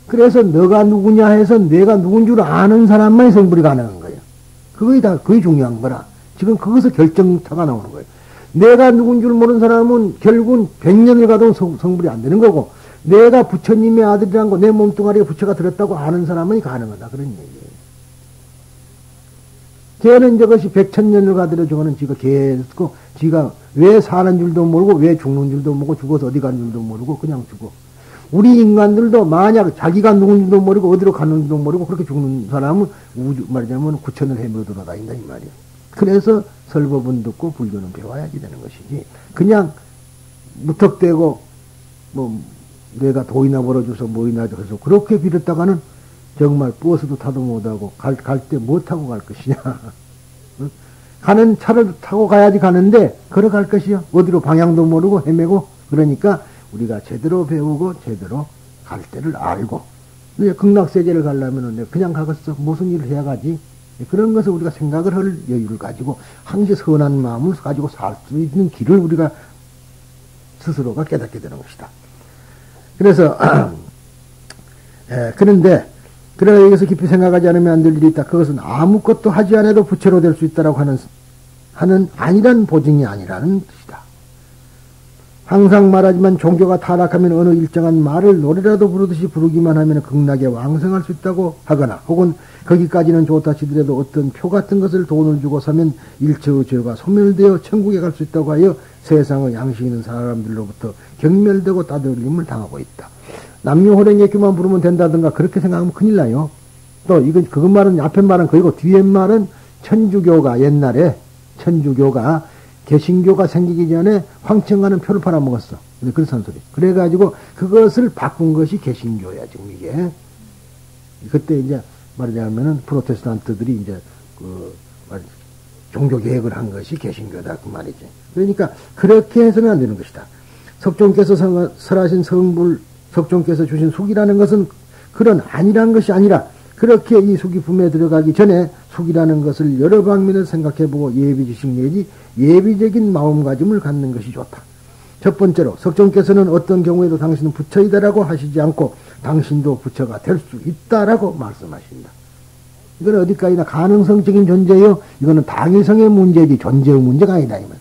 그래서 너가 누구냐 해서 내가 누군 줄 아는 사람만이 성불이 가능한 거예요. 그게 중요한 거라. 지금 거기서 결정타가 나오는 거예요. 내가 누군 줄 모르는 사람은 결국은 100년을 가도 성불이 안 되는 거고, 내가 부처님의 아들이란 거, 내 몸뚱아리에 부처가 들었다고 아는 사람만이 가능하다. 그런 얘기예요. 걔는 저것이 100,000년을 가더라도 저거는 지가 계속, 지가 왜 사는 줄도 모르고, 왜 죽는 줄도 모르고, 죽어서 어디 가는 줄도 모르고, 그냥 죽어. 우리 인간들도 만약 자기가 누군지도 모르고, 어디로 가는지도 모르고, 그렇게 죽는 사람은 말하자면 구천을 헤매어 돌아다닌다, 이 말이야. 그래서 설법은 듣고 불교는 배워야지 되는 것이지. 그냥 무턱대고, 내가 돈이나 벌어줘서 뭐이나 줘서 그렇게 빌었다가는 정말 버스도 타도 못하고 갈 때 뭐 타고 갈 것이냐. 가는 차를 타고 가야지 가는데 걸어갈 것이요. 어디로 방향도 모르고 헤매고. 그러니까 우리가 제대로 배우고 제대로 갈 때를 알고, 극락세계를 가려면 그냥 가겠어. 무슨 일을 해야 가지. 그런 것을 우리가 생각을 할 여유를 가지고 항시 선한 마음을 가지고 살 수 있는 길을 우리가 스스로가 깨닫게 되는 것이다. 그래서 그런데 여기서 깊이 생각하지 않으면 안 될 일이 있다. 그것은 아무것도 하지 않아도 부처로 될 수 있다라고 하는 아니란 보증이 아니라는 뜻이다. 항상 말하지만 종교가 타락하면 어느 일정한 말을 노래라도 부르듯이 부르기만 하면 극락에 왕성할 수 있다고 하거나, 혹은 거기까지는 좋다 치더라도 어떤 표 같은 것을 돈을 주고 사면 일체의 죄가 소멸되어 천국에 갈 수 있다고 하여 세상의 양식 있는 사람들로부터 경멸되고 따돌림을 당하고 있다. 남녀호랭이교만 부르면 된다든가 그렇게 생각하면 큰일 나요. 또 그것 말은 앞에 말은 그리고 뒤에 말은 천주교가 옛날에 천주교가 개신교가 생기기 전에 황청가는 표를 팔아먹었어. 그래서 한 소리. 그래가지고 그것을 바꾼 것이 개신교야, 지금 이게. 그때 이제 말하자면은 프로테스탄트들이 이제 종교 개혁을 한 것이 개신교다. 그 말이지. 그러니까 그렇게 해서는 안 되는 것이다. 석종께서 설하신 석종께서 주신 숙이라는 것은 그런 아니란 것이 아니라 그렇게 이 숙이품에 들어가기 전에 숙이라는 것을 여러 방면에서 생각해보고 예비지식 내지 예비적인 마음가짐을 갖는 것이 좋다. 첫 번째로 석종께서는 어떤 경우에도 당신은 부처이다라고 하시지 않고 당신도 부처가 될 수 있다라고 말씀하신다. 이건 어디까지나 가능성적인 존재요. 이거는 당위성의 문제지 존재의 문제가 아니다. 이 말.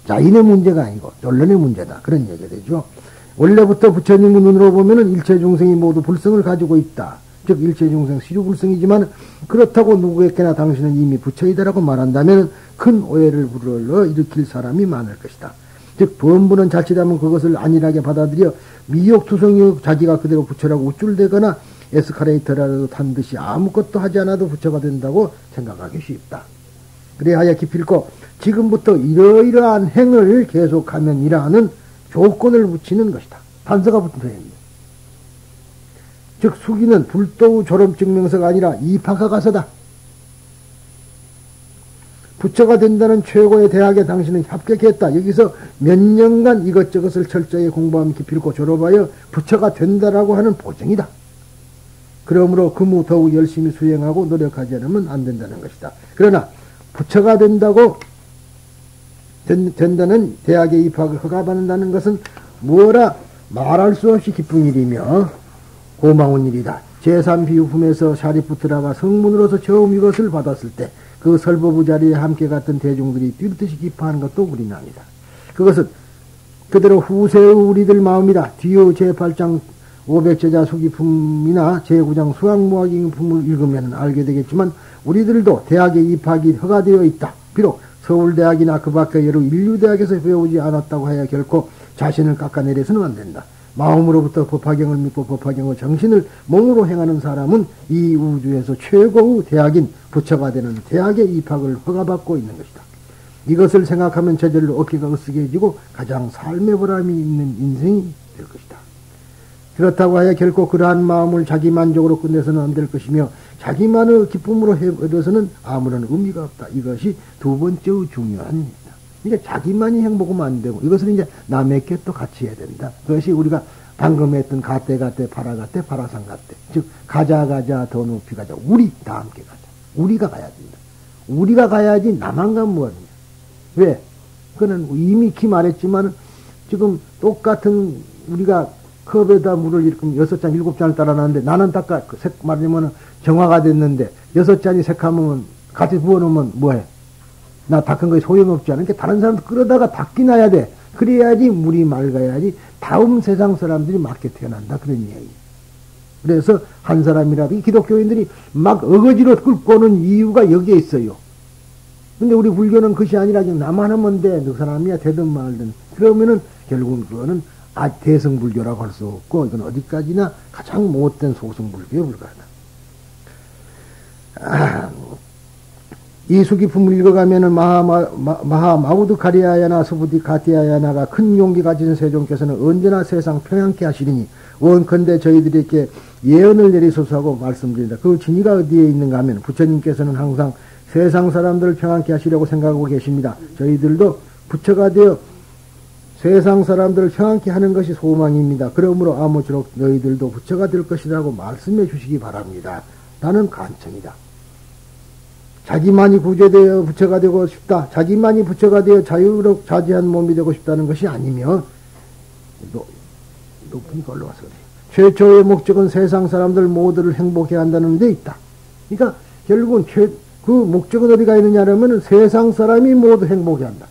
자인의 문제가 아니고 본론의 문제다. 그런 얘기가 되죠. 원래부터 부처님의 눈으로 보면은 일체 중생이 모두 불성을 가지고 있다. 즉 일체 중생 시주불성이지만 그렇다고 누구에게나 당신은 이미 부처이다라고 말한다면 큰 오해를 불러일으킬 사람이 많을 것이다. 즉 범부는 자칫하면 그것을 안일하게 받아들여 미혹투성이 자기가 그대로 부처라고 우쭐대거나 에스카레이터라도 탄 듯이 아무것도 하지 않아도 부처가 된다고 생각하기 쉽다. 그래야 기필코 지금부터 이러이러한 행을 계속하면이라는 조건을 붙이는 것이다. 단서가 붙어야 합니다. 즉 수기는 불도우 졸업증명서가 아니라 입학하 가서다. 부처가 된다는 최고의 대학에 당신은 합격했다. 여기서 몇 년간 이것저것을 철저히 공부하면 기필코 졸업하여 부처가 된다라고 하는 보증이다. 그러므로 그무 더욱 열심히 수행하고 노력하지 않으면 안 된다는 것이다. 그러나 부처가 된다는 대학에 입학을 허가받는다는 것은 뭐라 말할 수 없이 기쁜 일이며 고마운 일이다. 제3비유품에서 샤리푸트라가 성문으로서 처음 이것을 받았을 때 그 설법부 자리에 함께 갔던 대중들이 뛰듯이 기뻐하는 것도 우리나니다. 그것은 그대로 후세의 우리들 마음이다. 뒤의 제8장 500제자 수기품이나 제9장 수학무학인품을 읽으면 알게 되겠지만 우리들도 대학에 입학이 허가되어 있다. 비록 서울대학이나 그 밖의 여러 인류대학에서 배우지 않았다고 해야 결코 자신을 깎아내려서는 안 된다. 마음으로부터 법화경을 믿고 법화경의 정신을 몸으로 행하는 사람은 이 우주에서 최고의 대학인 부처가 되는 대학에 입학을 허가받고 있는 것이다. 이것을 생각하면 저절로 어깨가 으쓱해지고 가장 삶의 보람이 있는 인생이 될 것이다. 그렇다고 하여 결코 그러한 마음을 자기 만족으로 끝내서는 안 될 것이며 자기만의 기쁨으로 얻어서는 아무런 의미가 없다. 이것이 두 번째의 중요한 일이다. 그러니까 자기만이 행복하면 안 되고 이것을 이제 남에게 또 같이 해야 된다. 그것이 우리가 방금 했던 가때 파라가때 파라상가때 즉 가자 더 높이 가자 우리 다 함께 가자. 우리가 가야 된다. 우리가 가야지 나만 가면 뭐하느냐. 왜? 그는 이미 키 말했지만 지금 똑같은 우리가 컵에다 물을 이렇게 6잔 7잔을 따라 놨는데 나는 닦아 말하면 정화가 됐는데 6잔이 색하면 같이 부어놓으면 뭐해? 나 닦은 거에 소용없지 않으니까 다른 사람도 끌어다가 닦이나야 돼. 그래야지 물이 맑아야지 다음 세상 사람들이 맞게 태어난다. 그런 이야기. 그래서 한 사람이라도 기독교인들이 막 어거지로 끌고는 이유가 여기에 있어요. 근데 우리 불교는 그것이 아니라 그냥 나만 하면 돼. 그 사람이야 되든 말든. 그러면은 결국은 그거는 대승불교라고 할 수 없고 이건 어디까지나 가장 못된 소승불교에 불과하다. 이 수기품을 읽어가면은 마하마우드카리아야나 수부디카티아야나가 큰 용기 가진 세종께서는 언제나 세상 평안케 하시리니 원컨대 저희들에게 예언을 내리소서하고 말씀드린다. 그 진위가 어디에 있는가 하면 부처님께서는 항상 세상 사람들을 평안케 하시려고 생각하고 계십니다. 저희들도 부처가 되어 세상 사람들을 평안케 하는 것이 소망입니다. 그러므로 아무쪼록 너희들도 부처가 될 것이라고 말씀해 주시기 바랍니다. 나는 간청이다. 자기만이 구제되어 부처가 되고 싶다. 자기만이 부처가 되어 자유롭 자지한 몸이 되고 싶다는 것이 아니며 높으니까 올라와서 그래요. 최초의 목적은 세상 사람들 모두를 행복해 한다는 데 있다. 그러니까 결국은 그 목적은 어디가 있느냐면 세상 사람이 모두 행복해 한다.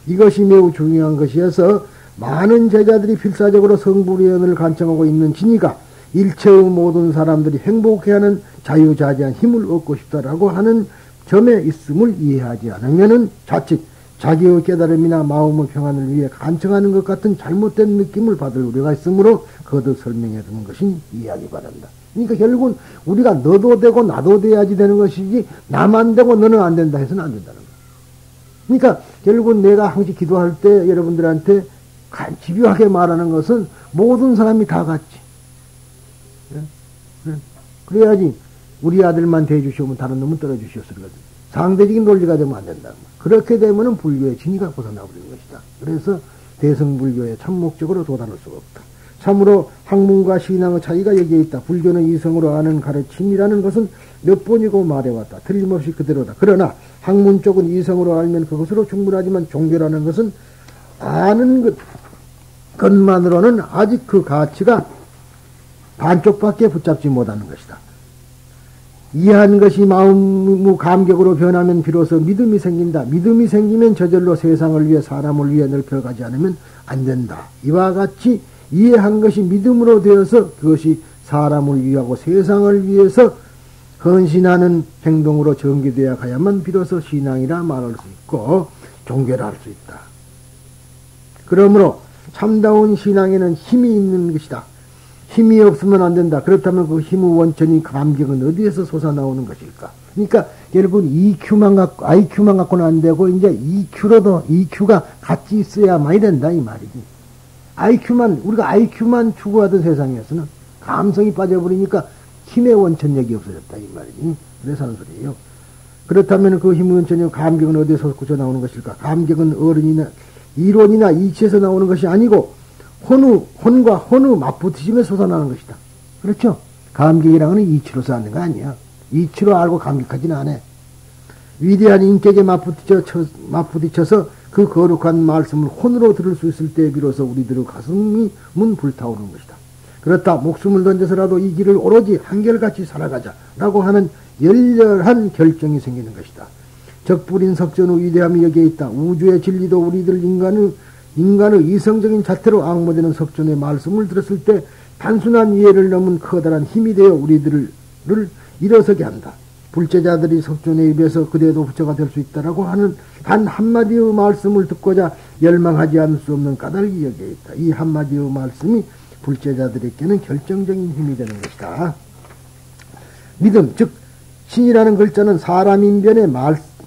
이것이 매우 중요한 것이어서 많은 제자들이 필사적으로 성불의언을 간청하고 있는 진이가 일체의 모든 사람들이 행복해하는 자유자재한 힘을 얻고 싶다라고 하는 점에 있음을 이해하지 않으면은 자칫 자기의 깨달음이나 마음의 평안을 위해 간청하는 것 같은 잘못된 느낌을 받을 우려가 있으므로 거듭 설명해 주는 것이 이해하기 바란다. 그러니까 결국은 우리가 너도 되고 나도 돼야지 되는 것이지 나만 되고 너는 안 된다 해서는 안 된다는 거야. 그러니까 결국은 내가 항상 기도할 때 여러분들한테 집요하게 말하는 것은 모든 사람이 다 같지. 그래야지 우리 아들만 대해주시오면 다른 놈은 떨어주시오서 그러거든. 상대적인 논리가 되면 안 된다. 그렇게 되면은 불교의 진위가 벗어나버리는 것이다. 그래서 대승불교의 참목적으로 도달할 수가 없다. 참으로 학문과 신앙의 차이가 여기에 있다. 불교는 이성으로 아는 가르침이라는 것은 몇 번이고 말해왔다. 틀림없이 그대로다. 그러나 학문 쪽은 이성으로 알면 그것으로 충분하지만 종교라는 것은 아는 것만으로는 아직 그 가치가 반쪽밖에 붙잡지 못하는 것이다. 이해한 것이 마음 감격으로 변하면 비로소 믿음이 생긴다. 믿음이 생기면 저절로 세상을 위해 사람을 위해 넓혀가지 않으면 안 된다. 이와 같이 이해한 것이 믿음으로 되어서 그것이 사람을 위하고 세상을 위해서 헌신하는 행동으로 전개되어 가야만 비로소 신앙이라 말할 수 있고 종교라 할 수 있다. 그러므로 참다운 신앙에는 힘이 있는 것이다. 힘이 없으면 안 된다. 그렇다면 그 힘의 원천이 감격은 어디에서 솟아나오는 것일까? 그러니까 여러분 IQ만 갖고는 안 되고 이제 EQ가 같이 있어야만이 된다 이 말이지. 우리가 IQ만 추구하던 세상에서는 감성이 빠져버리니까 힘의 원천력이 없어졌다 이 말이지. 그래서 하는 소리예요. 그렇다면 그 힘의 원천력 감격은 어디에서 솟구쳐 나오는 것일까? 감격은 이론이나 이치에서 나오는 것이 아니고 혼과 혼의 맞붙으심에 솟아나는 것이다. 그렇죠? 감격이라는 건 이치로서 하는 거 아니야. 이치로 알고 감격하지는 않아. 위대한 인격에 맞부딪혀서 그 거룩한 말씀을 혼으로 들을 수 있을 때 비로소 우리들의 가슴이 불타오르는 것이다. 그렇다 목숨을 던져서라도 이 길을 오로지 한결같이 살아가자라고 하는 열렬한 결정이 생기는 것이다. 적불인 석전의 위대함이 여기에 있다. 우주의 진리도 우리들 인간의 이성적인 자태로 앙모되는 석전의 말씀을 들었을 때 단순한 이해를 넘은 커다란 힘이 되어 우리들을 일어서게 한다. 불제자들이 석존의 입에서 그대도 부처가 될 수 있다라고 하는 단 한마디의 말씀을 듣고자 열망하지 않을 수 없는 까닭이 여기에 있다. 이 한마디의 말씀이 불제자들에게는 결정적인 힘이 되는 것이다. 믿음, 즉 신이라는 글자는 사람 인변에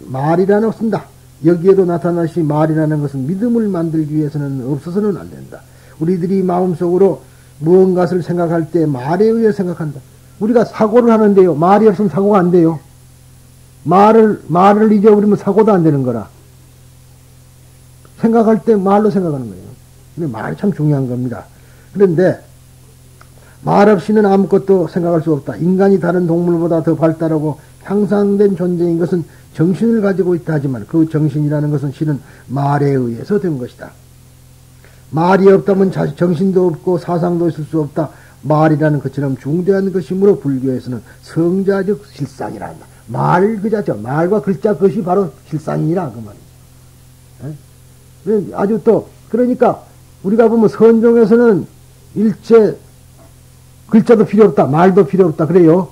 말이라는 쓴다. 여기에도 나타나시 말이라는 것은 믿음을 만들기 위해서는 없어서는 안 된다. 우리들이 마음속으로 무언가를 생각할 때 말에 의해 생각한다. 우리가 사고를 하는데요. 말이 없으면 사고가 안 돼요. 말을 잊어버리면 사고도 안 되는 거라. 생각할 때 말로 생각하는 거예요. 근데 말이 참 중요한 겁니다. 그런데 말 없이는 아무것도 생각할 수 없다. 인간이 다른 동물보다 더 발달하고 향상된 존재인 것은 정신을 가지고 있다 하지만 그 정신이라는 것은 실은 말에 의해서 된 것이다. 말이 없다면 정신도 없고 사상도 있을 수 없다. 말이라는 것처럼 중대한 것이므로 불교에서는 성자적 실상이라 한다. 말 그 자체, 말과 글자 그것이 바로 실상이라 그 말이에요. 아주 또 그러니까 우리가 보면 선종에서는 일체 글자도 필요 없다, 말도 필요 없다 그래요.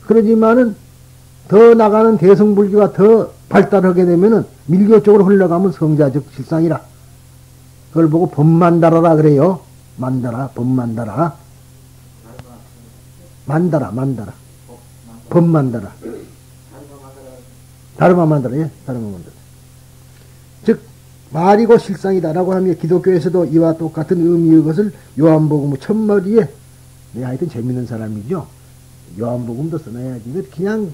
그러지만은 더 나가는 대성불교가 더 발달하게 되면은 밀교 쪽으로 흘러가면 성자적 실상이라. 그걸 보고 법만다라라 그래요. 만다라, 법만다라. 만다라. 법만다라. 다르마 만다라, 예? 다르마 만다라. 즉, 말이고 실상이다라고 하며 기독교에서도 이와 똑같은 의미의 것을 요한복음 첫머리에, 하여튼 재밌는 사람이죠. 요한복음도 써놔야지. 그냥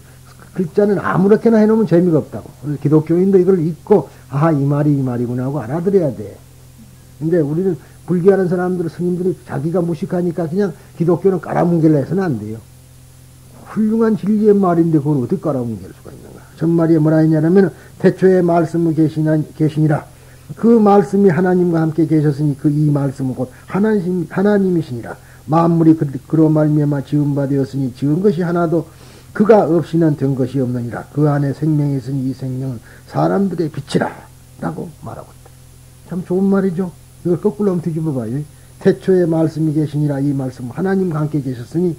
글자는 아무렇게나 해놓으면 재미가 없다고. 그래서 기독교인도 이걸 읽고, 이 말이 이 말이구나 하고 알아들어야 돼. 근데 우리는 불교하는 사람들, 스님들이 자기가 무식하니까 그냥 기독교는 깔아뭉개려 해서는 안 돼요. 훌륭한 진리의 말인데 그걸 어떻게 깔아뭉갤 수가 있는가. 전말이에 뭐라 했냐면 태초에 말씀이 계시니라. 그 말씀이 하나님과 함께 계셨으니 그 이 말씀은 곧 하나님이시니라. 만물이 그로 말미암아 지은 바 되었으니 지은 것이 하나도 그가 없이는 된 것이 없느니라. 그 안에 생명이 있으니 이 생명은 사람들의 빛이라 라고 말하고 있다. 참 좋은 말이죠. 이걸 거꾸로 한번 뒤집어 봐요. 태초에 말씀이 계시니라. 이 말씀은 하나님과 함께 계셨으니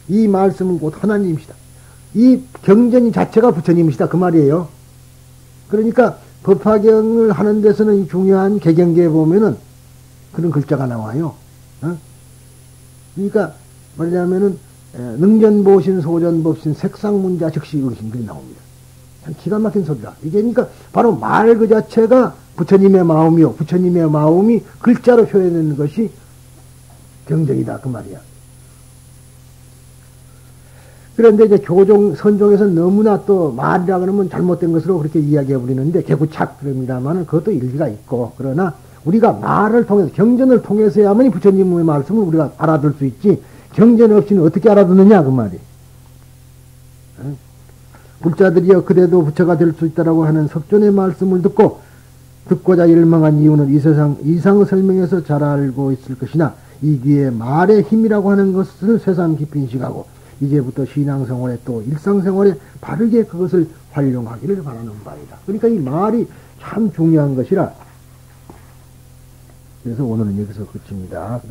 이 말씀은 곧 하나님이시다. 이 경전이 자체가 부처님이시다 그 말이에요. 그러니까 법화경을 하는 데서는 이 중요한 개경계에 보면은 그런 글자가 나와요. 그러니까 뭐냐면은 능전보신 소전법신 색상문자 즉시 의신 글이 나옵니다. 참 기가 막힌 소리다. 이게 그러니까 바로 말 그 자체가 부처님의 마음이요. 부처님의 마음이 글자로 표현하는 것이 경전이다 그 말이야. 그런데 이제 선종에서는 너무나 또 말이라 그러면 잘못된 것으로 그렇게 이야기해 버리는데 개구착 그럽니다만 그것도 일리가 있고, 그러나 우리가 말을 통해서 경전을 통해서야만이 부처님의 말씀을 우리가 알아들 수 있지 경전 없이는 어떻게 알아듣느냐 그 말이. 불자들이여 그래도 부처가 될 수 있다라고 하는 석존의 말씀을 듣고자 열망한 이유는 이 세상 이상의 설명에서 잘 알고 있을 것이나 이 뒤에 말의 힘이라고 하는 것을 새삼 깊이 인식하고 이제부터 신앙생활에 또 일상생활에 바르게 그것을 활용하기를 바라는 바이다. 그러니까 이 말이 참 중요한 것이라. 그래서 오늘은 여기서 그칩니다.